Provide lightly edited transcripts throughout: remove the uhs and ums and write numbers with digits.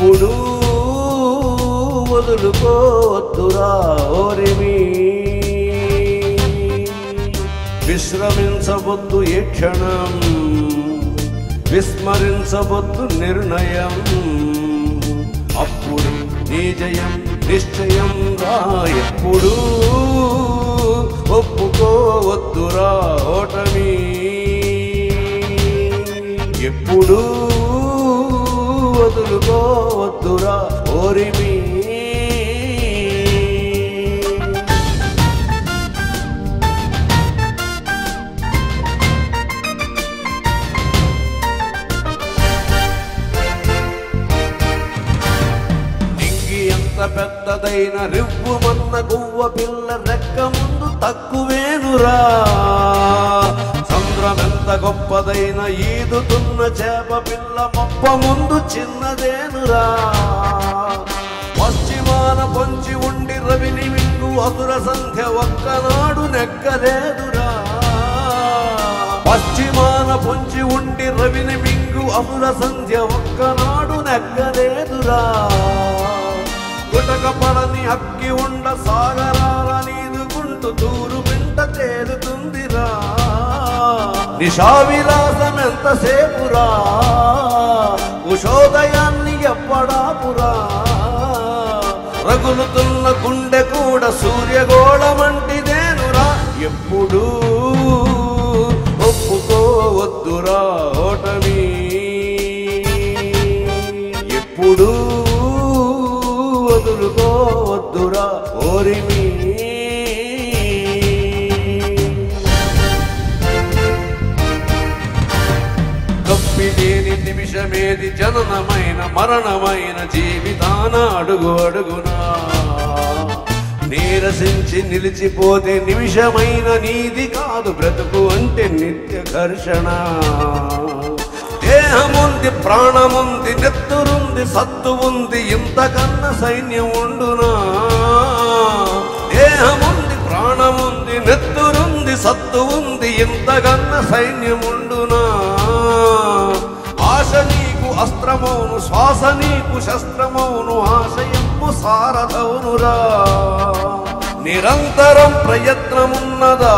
ఎప్పుడు వదులుకోవద్దురా ఓరిమి విశ్రమించవద్దు ఏ క్షణం విస్మరించవద్దు నిర్ణయం అప్పుడు నీ జయం నిశ్చయం రా ఎప్పుడు ఒప్పుకోవద్దురా ఓటమి ఎప్పుడు వదులుకోవద్దురా ఓరిమి పెద్దదైన రివ్వుమన్న గువ్వ పిల్ల రెక్క ముందు తక్కువేనురా సంద్రమెంత గొప్పదైన ఈదుతున్న చేప పిల్ల మొప్ప ముందు చిన్నదేనురా పశ్చిమాన పొంచి ఉండి రవిని మింగు అసుర సంధ్య ఒక్కనాడు నెక్కలేదురా పశ్చిమాన పొంచి ఉండి రవిని మింగు అసుర సంధ్య ఒక్కనాడు నెక్కలేదురా గుటకపడని అక్కి ఉండ సాగరాల నీదుకుంటూ తూరు బింట తేలుతుందిరా నిషావిలాసం ఎంతసేపురా ఉషోదయాన్ని ఎప్పడాపురా రగులుతున్న గుండె కూడా సూర్యగోళమంటిదేనురా ఎప్పుడు ఒప్పుకోవద్దురా ఓటమి ఎప్పుడు వదులుకోవద్దురా ఓరిమి కప్పిలేని నిమిషమేది జననమైన మరణమైన జీవితాన అడుగు అడుగునా నీరసించి నిలిచిపోతే నిమిషమైన నీది కాదు బ్రతుకు అంటే నిత్య ఘర్షణ దేహముంది ప్రాణముంది నెత్తురుంది సత్తు ఉంది ఇంతకన్నా సైన్యం ఉండునా దేహముంది ప్రాణముంది నెత్తురుంది సత్తు ఉంది ఇంతకన్నా సైన్యం ఉండునా ఆశ నీకు అస్త్రమౌను శ్వాస నీకు శస్త్రమౌను ఆశయము సారథౌనురా నిరంతరం ప్రయత్నమున్నదా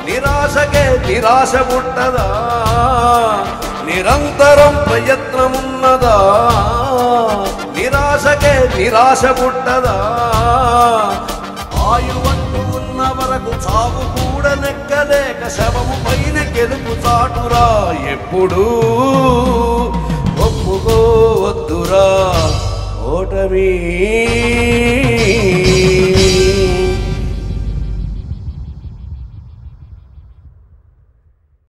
నిరాశకే నిరాశ పుట్టదా నిరంతరం ప్రయత్నమున్నదా నిరాశకే నిరాశ పుట్టదా ఆయువంటూ ఉన్న వరకు చావు కూడా నెక్కలేక శవము పైన గెలుపు చాటురా ఎప్పుడు ఒప్పుకోవద్దురా ఓటమి